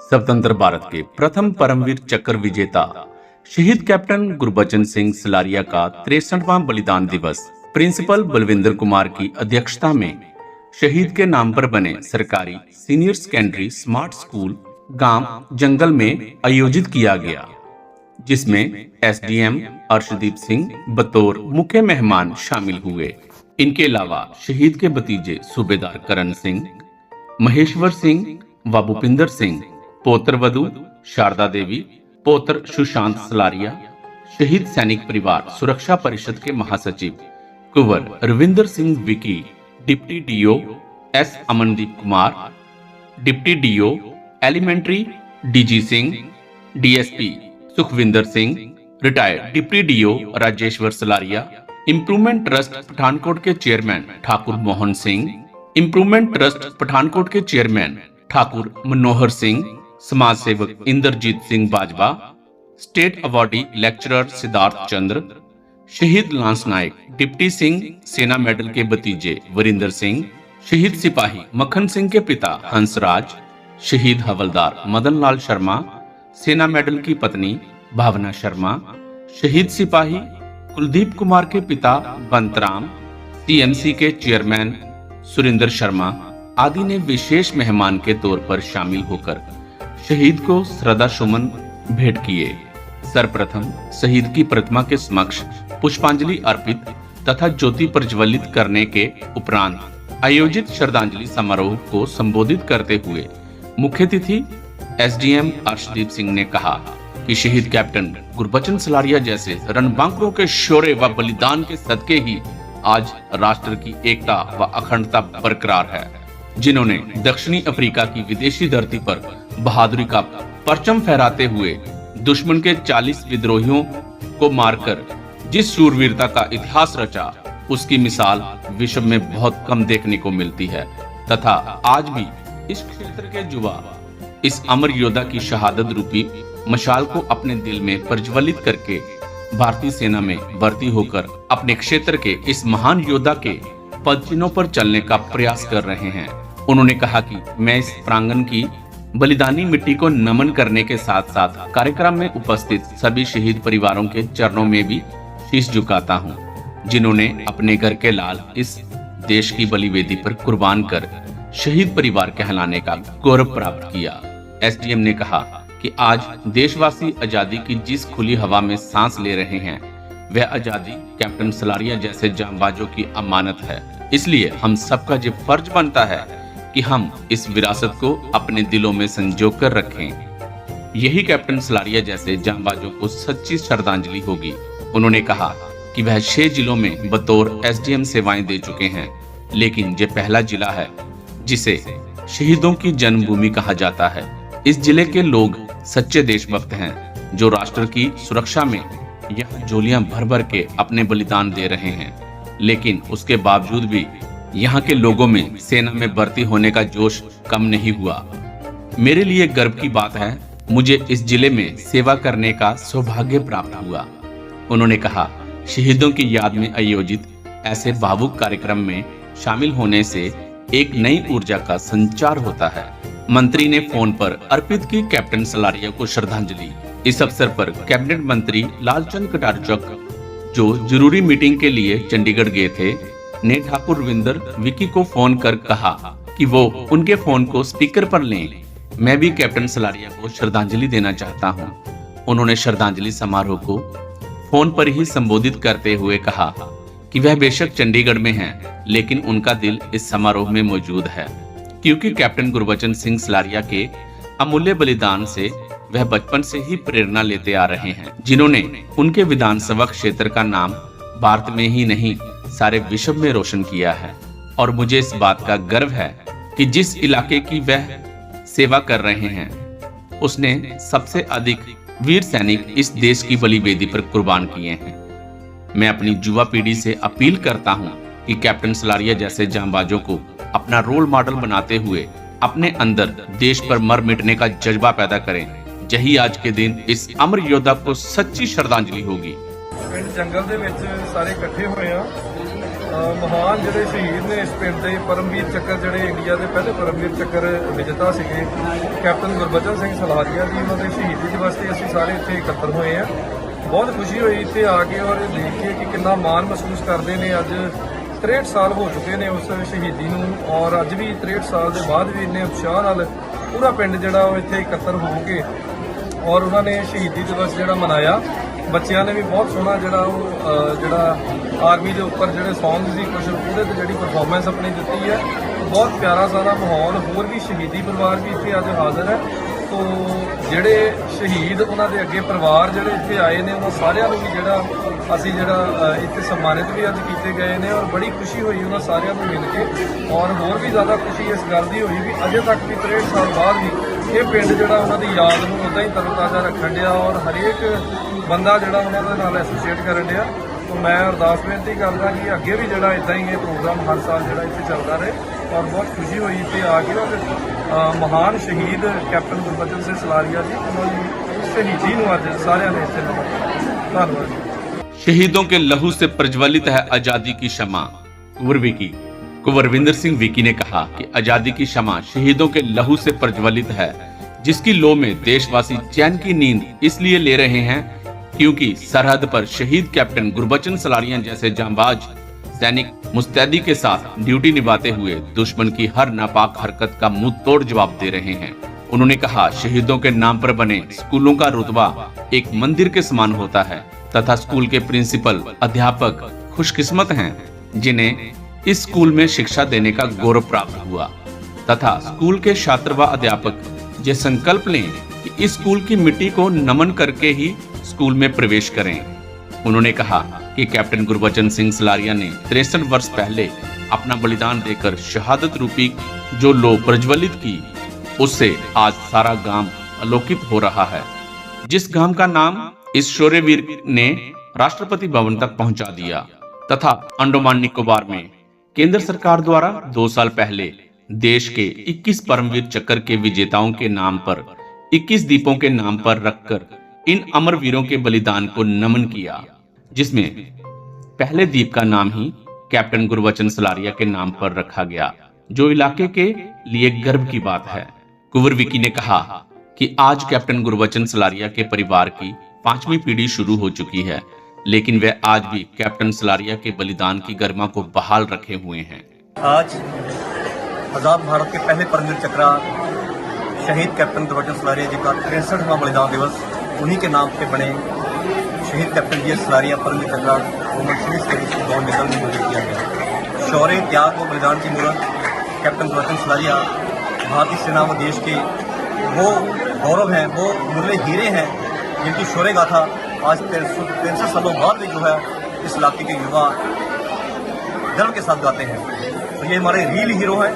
स्वतंत्र भारत के प्रथम परमवीर चक्र विजेता शहीद कैप्टन गुरबचन सिंह सलारिया का 63वां बलिदान दिवस प्रिंसिपल बलविंदर कुमार की अध्यक्षता में शहीद के नाम पर बने सरकारी सीनियर सेकेंडरी स्मार्ट स्कूल गांव जंगल में आयोजित किया गया, जिसमें एसडीएम अर्शदीप सिंह बतौर मुख्य मेहमान शामिल हुए। इनके अलावा शहीद के भतीजे सूबेदार करण सिंह, महेश्वर सिंह व भूपिंदर सिंह, पोत्र वधु शारदा देवी, पोत्र सुशांत सलारिया, शहीद सैनिक परिवार सुरक्षा परिषद के महासचिव Kunwar Ravinder Singh Vicky, deputy DO S Amandeep Kumar, deputy DO elementary DG Singh, DSP Sukhwinder Singh, retired deputy DO Rajeshwar Salaria, improvement trust Pathankot के chairman Thakur Mohan Singh, improvement trust Pathankot के चेयरमैन ठाकुर मनोहर सिंह, समाज सेवक Inderjit Singh Bajwa, state awardee lecturer Siddharth Chandra, शहीद लांस नायक डिप्टी सिंह, सेना मेडल के भतीजे वरिंदर सिंह, शहीद सिपाही मक्खन सिंह के पिता हंसराज, शहीद हवलदार मदन लाल शर्मा, सेना मेडल की पत्नी भावना शर्मा, शहीद सिपाही कुलदीप कुमार के पिता बंतराम, टीएमसी के चेयरमैन सुरेंद्र शर्मा आदि ने विशेष मेहमान के तौर पर शामिल होकर शहीद को श्रद्धा सुमन भेंट किए। सर्वप्रथम शहीद की प्रतिमा के समक्ष पुष्पांजलि अर्पित तथा ज्योति प्रज्वलित करने के उपरांत आयोजित श्रद्धांजलि समारोह को संबोधित करते हुए मुख्य अतिथि एसडीएम अर्शदीप सिंह ने कहा कि शहीद कैप्टन गुरबचन सलारिया जैसे रणबांकुरों के शौर्य व बलिदान के सदके ही आज राष्ट्र की एकता व अखंडता बरकरार है, जिन्होंने दक्षिणी अफ्रीका की विदेशी धरती पर बहादुरी का परचम फहराते हुए दुश्मन के 40 विद्रोहियों को मारकर जिस शूरवीरता का इतिहास रचा, उसकी मिसाल विश्व में बहुत कम देखने को मिलती है तथा आज भी इस क्षेत्र के युवा इस अमर योद्धा की शहादत रूपी मशाल को अपने दिल में प्रज्वलित करके भारतीय सेना में भर्ती होकर अपने क्षेत्र के इस महान योद्धा के पदचिन्हों पर चलने का प्रयास कर रहे हैं। उन्होंने कहा कि मैं इस प्रांगण की बलिदानी मिट्टी को नमन करने के साथ साथ कार्यक्रम में उपस्थित सभी शहीद परिवारों के चरणों में भी शीश झुकाता हूं, जिन्होंने अपने घर के लाल इस देश की बलिवेदी पर कुर्बान कर शहीद परिवार कहलाने का गौरव प्राप्त किया। एसडीएम ने कहा कि आज देशवासी आजादी की जिस खुली हवा में सांस ले रहे हैं, वह आजादी कैप्टन सलारिया जैसे जांबाजों की अमानत है। इसलिए हम सबका ये फर्ज बनता है कि हम इस विरासत को अपने दिलों में संजो कर रखें। यही कैप्टन सलारिया जैसे जांबाजों को सच्ची श्रद्धांजलि होगी। उन्होंने कहा कि वह 6 जिलों में बतौर एसडीएम सेवाएं दे चुके हैं, लेकिन ये पहला जिला है जिसे शहीदों की जन्मभूमि कहा जाता है। इस जिले के लोग सच्चे देशभक्त हैं, जो राष्ट्र की सुरक्षा में यहाँ झोलियां भर भर के अपने बलिदान दे रहे हैं, लेकिन उसके बावजूद भी यहाँ के लोगों में सेना में भर्ती होने का जोश कम नहीं हुआ। मेरे लिए गर्व की बात है, मुझे इस जिले में सेवा करने का सौभाग्य प्राप्त हुआ। उन्होंने कहा, शहीदों की याद में आयोजित ऐसे भावुक कार्यक्रम में शामिल होने से एक नई ऊर्जा का संचार होता है। मंत्री ने फोन पर अर्पित की कैप्टन सलारिया को श्रद्धांजलि। इस अवसर पर कैबिनेट मंत्री लालचंद कटारचक, जो जरूरी मीटिंग के लिए चंडीगढ़ गए थे, ने ठाकुर रविंदर विकी को फोन कर कहा कि वो उनके फोन को स्पीकर पर लें। मैं भी कैप्टन सलारिया को श्रद्धांजलि देना चाहता हूं। उन्होंने श्रद्धांजलि समारोह को फोन पर ही संबोधित करते हुए कहा कि वह बेशक चंडीगढ़ में हैं, लेकिन उनका दिल इस समारोह में मौजूद है, क्योंकि कैप्टन गुरबचन सिंह सलारिया के अमूल्य बलिदान से वह बचपन से ही प्रेरणा लेते आ रहे हैं, जिन्होंने उनके विधानसभा क्षेत्र का नाम भारत में ही नहीं सारे विश्व में रोशन किया है। और मुझे इस बात का गर्व है कि जिस इलाके की वह सेवा कर रहे हैं, उसने सबसे अधिक वीर सैनिक इस देश की बलिवेदी पर कुर्बान किए हैं। मैं अपनी युवा पीढ़ी से अपील करता हूं कि कैप्टन सलारिया जैसे जांबाजों को अपना रोल मॉडल बनाते हुए अपने अंदर देश पर मर मिटने का जज्बा पैदा करें। यही आज के दिन इस अमर योद्धा को सच्ची श्रद्धांजलि होगी। पिंड जंगल ਦੇ ਵਿੱਚ ਸਾਰੇ ਇਕੱਠੇ ਹੋਏ ਆ महान ਜਿਹੜੇ ਸ਼ਹੀਦ ਨੇ ਇਸ ਪਿੰਡ ਦੇ ਪਰਮਵੀਰ ਚੱਕਰ ਜਿਹੜੇ ਇੰਡੀਆ ਦੇ ਪਹਿਲੇ ਪਰਮਵੀਰ ਚੱਕਰ ਵਿਜੇਤਾ ਸੀਗੇ ਕੈਪਟਨ ਗੁਰਬਚਨ ਸਿੰਘ ਸਲਾਰੀਆ ਜੀ, ਉਹਨਾਂ ਦੇ ਸ਼ਹੀਦੀ ਦਿਵਸ ਤੇ ਅਸੀਂ ਸਾਰੇ ਇੱਥੇ ਇਕੱਤਰ ਹੋਏ ਆ। ਬਹੁਤ ਖੁਸ਼ੀ ਹੋਈ ਇੱਥੇ ਆ ਕੇ ਔਰ ਦੇਖ ਕੇ ਕਿ ਕਿੰਨਾ ਮਾਣ ਮਹਿਸੂਸ ਕਰਦੇ ਨੇ। ਅੱਜ 63 ਸਾਲ ਹੋ ਚੁੱਕੇ ਨੇ ਉਸ ਸ਼ਹੀਦੀ ਨੂੰ ਔਰ ਅੱਜ ਵੀ 63 ਸਾਲ ਦੇ ਬਾਅਦ ਵੀ ਇੰਨੇ ਉਤਸ਼ਾਹ ਨਾਲ ਪੂਰਾ ਪਿੰਡ ਜਿਹੜਾ ਉਹ ਇੱਥੇ ਇਕੱਤਰ ਹੋ ਕੇ ਔਰ ਉਹਨਾਂ ਨੇ ਸ਼ਹੀਦੀ ਦਿਵਸ ਜਿਹੜਾ ਮਨਾਇਆ। ਬੱਚਿਆਂ ਨੇ ਵੀ ਬਹੁਤ ਸੋਹਣਾ ਜਿਹੜਾ ਆਰਮੀ ਦੇ ਉੱਪਰ ਜਿਹੜੇ ਸੌਂਗ ਸੀ ਕੁਝ ਉਹਦੇ ਤੇ ਜਿਹੜੀ ਪਰਫਾਰਮੈਂਸ ਆਪਣੀ ਦਿੱਤੀ ਹੈ। ਬਹੁਤ ਪਿਆਰਾ ਸਾਰਾ ਮਾਹੌਲ। ਹੋਰ ਵੀ ਸ਼ਹੀਦੀ ਪਰਿਵਾਰ ਵੀ ਇੱਥੇ ਅੱਜ ਹਾਜ਼ਰ ਹੈ। ਤੋ ਜਿਹੜੇ ਸ਼ਹੀਦ ਉਹਨਾਂ ਦੇ ਅੱਗੇ ਪਰਿਵਾਰ ਜਿਹੜੇ ਇੱਥੇ ਆਏ ਨੇ ਉਹਨਾਂ ਸਾਰਿਆਂ ਨੂੰ ਵੀ ਅਸੀਂ ਇੱਥੇ ਸਨਮਾਨਿਤ ਵੀ ਅੱਜ ਕੀਤੇ ਗਏ ਨੇ ਔਰ ਬੜੀ ਖੁਸ਼ੀ ਹੋਈ ਉਹਨਾਂ ਸਾਰਿਆਂ ਨੂੰ ਮਿਲ ਕੇ। ਔਰ ਹੋਰ ਵੀ ਜ਼ਿਆਦਾ ਖੁਸ਼ੀ ਇਸ ਗੱਲ ਦੀ ਹੋਈ ਵੀ ਅਜੇ ਤੱਕ ਵੀ 63 ਸਾਲ ਬਾਅਦ ਵੀ ਇਹ ਪਿੰਡ ਜਿਹੜਾ ਉਹਨਾਂ ਦੀ ਯਾਦ ਨੂੰ ਉੱਦਾਂ ਹੀ ਤਰਤਾਜ਼ਾ ਰੱਖਣ ਡਿਆ ਔਰ ਹਰੇਕ ਬੰਦਾ ਜਿਹੜਾ ਉਹਨਾਂ ਦੇ ਨਾਲ ਐਸੋਸੀਏਟ ਕਰਨ ਡਿਆ। तो मैं अरदास बेनती करदा कि अगे भी ਜਿਹੜਾ ਇਦਾਂ ਹੀ ਇਹ ਪ੍ਰੋਗਰਾਮ ਹਰ ਸਾਲ ਜਿਹੜਾ ਇੱਥੇ ਚੱਲਦਾ ਰਹੇ ਔਰ ਬਹੁਤ ਖੁਸ਼ੀ ਹੋਈ ਇੱਥੇ ਆ ਕੇ ਔਰ ਮਹਾਨ ਸ਼ਹੀਦ ਕੈਪਟਨ ਗੁਰਬਚਨ ਸਿੰਘ ਸਲਾਰੀਆ ਜੀ ਉਹਨਾਂ ਦੀ ਸ਼ਹੀਦੀ ਨੂੰ ਅੱਜ ਸਾਰਿਆਂ ਨੇ ਇੱਥੇ ਮਨਾਇਆ। ਧੰਨਵਾਦ। शहीदों के लहू से प्रज्वलित है आजादी की शमा। कुंवरविंदर सिंह विकी ने कहा कि आजादी की शमा शहीदों के लहू से प्रज्वलित है, जिसकी लो में देशवासी चैन की नींद इसलिए ले रहे हैं क्योंकि सरहद पर शहीद कैप्टन गुरबचन सलारिया जैसे जांबाज सैनिक मुस्तैदी के साथ ड्यूटी निभाते हुए दुश्मन की हर नापाक हरकत का मुंह तोड़ जवाब दे रहे हैं। उन्होंने कहा, शहीदों के नाम पर बने स्कूलों का रुतबा एक मंदिर के समान होता है तथा स्कूल के प्रिंसिपल अध्यापक खुशकिस्मत हैं जिन्हें इस स्कूल में शिक्षा देने का गौरव प्राप्त हुआ तथा स्कूल के छात्र व अध्यापक ये संकल्प लें कि इस स्कूल की मिट्टी को नमन करके ही स्कूल में प्रवेश करें। उन्होंने कहा कि कैप्टन गुरबचन सिंह सलारिया ने 63 वर्ष पहले अपना बलिदान देकर शहादत रूपी जो लो प्रज्वलित की, उससे आज सारा गांव अलौकित हो रहा है। जिस गांव का नाम इस शौर्यवीर ने राष्ट्रपति भवन तक पहुंचा दिया तथा अंडमान निकोबार में केंद्र सरकार द्वारा 2 साल पहले देश के 21 परमवीर चक्र के विजेताओं के नाम पर 21 दीपों के नाम पर रखकर इन अमर वीरों के बलिदान को नमन किया, जिसमें पहले दीप का नाम ही कैप्टन गुरबचन सलारिया के नाम पर रखा गया, जो इलाके के लिए गर्व की बात है। कुंवर विकी ने कहा कि आज कैप्टन गुरबचन सलारिया के परिवार की 5वीं पीढ़ी शुरू हो चुकी है, लेकिन वे आज भी कैप्टन सलारिया के बलिदान की गरिमा को बहाल रखे हुए हैं। आज आजाद भारत के पहले परमवीर चक्रा शहीद कैप्टन गुरबचन सलारिया जी का 63वां बलिदान दिवस, उन्हीं के नाम पे बने शहीद कैप्टन जी सलारिया परमवीर चक्रा वुमेन सर्विस गॉन मेडल में मुझे किया गया। शौर्य, त्याग व बलिदान की मूर्त कैप्टन गुरबचन सलारिया भारतीय सेना व देश के वो गौरव हैं, वो मूल्य हीरे हैं जिनकी शौर्य गाथा आज 63 सालों बाद भी जो है इस इलाके के युवा गर्व के साथ गाते हैं। तो ये हमारे रियल हीरो हैं,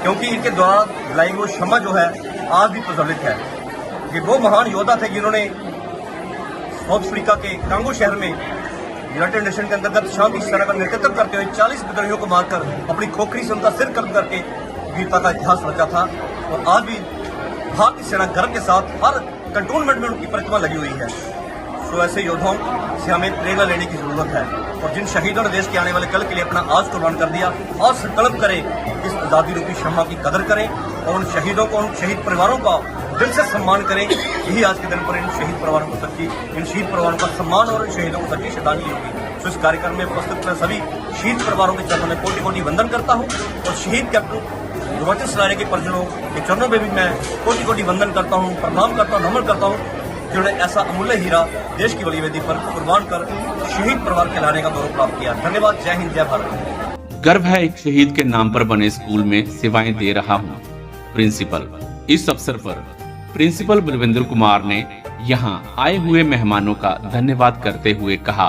क्योंकि इनके द्वारा दिलाई हुई क्षमा जो है आज भी प्रज्वलित है। ये वो महान योद्धा थे जिन्होंने साउथ अफ्रीका के कांगो शहर में यूनाइटेड नेशन के अंतर्गत शांति सेना का नेतृत्व करते हुए 40 विद्रोहियों को मारकर अपनी खोखरी से उनका सिर कट करके वीरता का इतिहास रचा था। और आज भी भारतीय सेना गर्व के साथ हर कंटोनमेंट में उनकी प्रतिमा लगी हुई है। तो ऐसे योद्धाओं से हमें प्रेरणा लेने की जरूरत है और जिन शहीदों ने देश के आने वाले कल के लिए अपना आज कुर्बान कर दिया, और संकल्प करें इस आज़ादी रूपी क्षमा की कदर करें और उन शहीदों को, उन शहीद परिवारों का दिल से सम्मान करें। यही आज के दिन पर इन शहीद परिवारों को इन शहीद परिवारों का सम्मान और इन शहीदों को सच्ची श्रद्धांजलि होगी। तो इस कार्यक्रम में उपस्थित मैं सभी शहीद परिवारों के चरणों में कोटि कोटि वंदन करता हूँ और शहीद कैप्टन गुरबचन सलारिया के परिजनों के चरणों में भी मैं कोटि कोटि वंदन करता हूँ, प्रणाम करता हूँ, नमन करता हूँ, जिन्होंने ऐसा अमूल्य हीरा देश की बलि वेदी पर कुर्बान कर शहीद परिवार के लाने का गौरव प्राप्त किया। धन्यवाद। जय हिंद, जय भारत। गर्व है एक शहीद के नाम पर बने स्कूल में सेवाएं दे रहा हूँ। प्रिंसिपल। इस अवसर पर प्रिंसिपल बलविंदर कुमार ने यहाँ आए हुए मेहमानों का धन्यवाद करते हुए कहा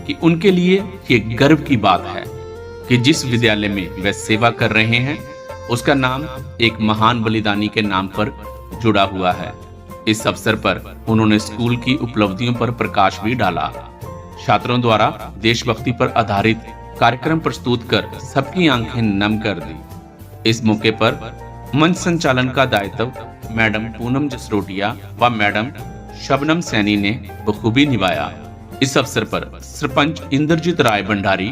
कि उनके लिए ये गर्व की बात है कि जिस विद्यालय में वे सेवा कर रहे हैं उसका नाम एक महान बलिदानी के नाम पर जुड़ा हुआ है। इस अवसर पर उन्होंने स्कूल की उपलब्धियों पर प्रकाश भी डाला। छात्रों द्वारा देशभक्ति पर आधारित कार्यक्रम प्रस्तुत कर सबकी आंखें नम कर दी। इस मौके पर मंच संचालन का दायित्व मैडम पूनम जसरोटिया व मैडम शबनम सैनी ने बखूबी निभाया। इस अवसर पर सरपंच इंद्रजीत राय भंडारी,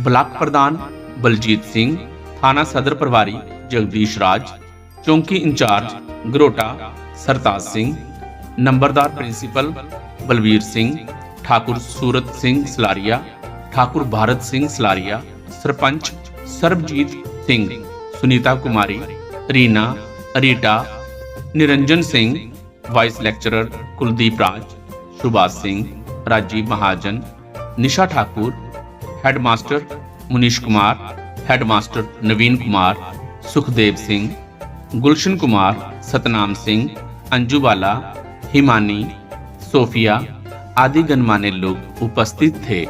ब्लॉक प्रधान बलजीत सिंह, थाना सदर प्रभारी जगदीश राज, चौकी इंचार्ज गरोटा सरताज सिंह, नंबरदार प्रिंसिपल बलवीर सिंह, ठाकुर सूरत सिंह सलारिया, ठाकुर भारत सिंह सलारिया, सरपंच सरबजीत सिंह, सुनीता कुमारी, रीना, रीटा, निरंजन सिंह, वाइस लेक्चरर कुलदीप राज, सुभाष सिंह, राजीव महाजन, निशा ठाकुर, हेडमास्टर मुनीश कुमार, हेडमास्टर नवीन कुमार, सुखदेव सिंह, गुलशन कुमार, सतनाम सिंह, अंजू बाला, हिमानी, सोफिया आदि गणमान्य लोग उपस्थित थे।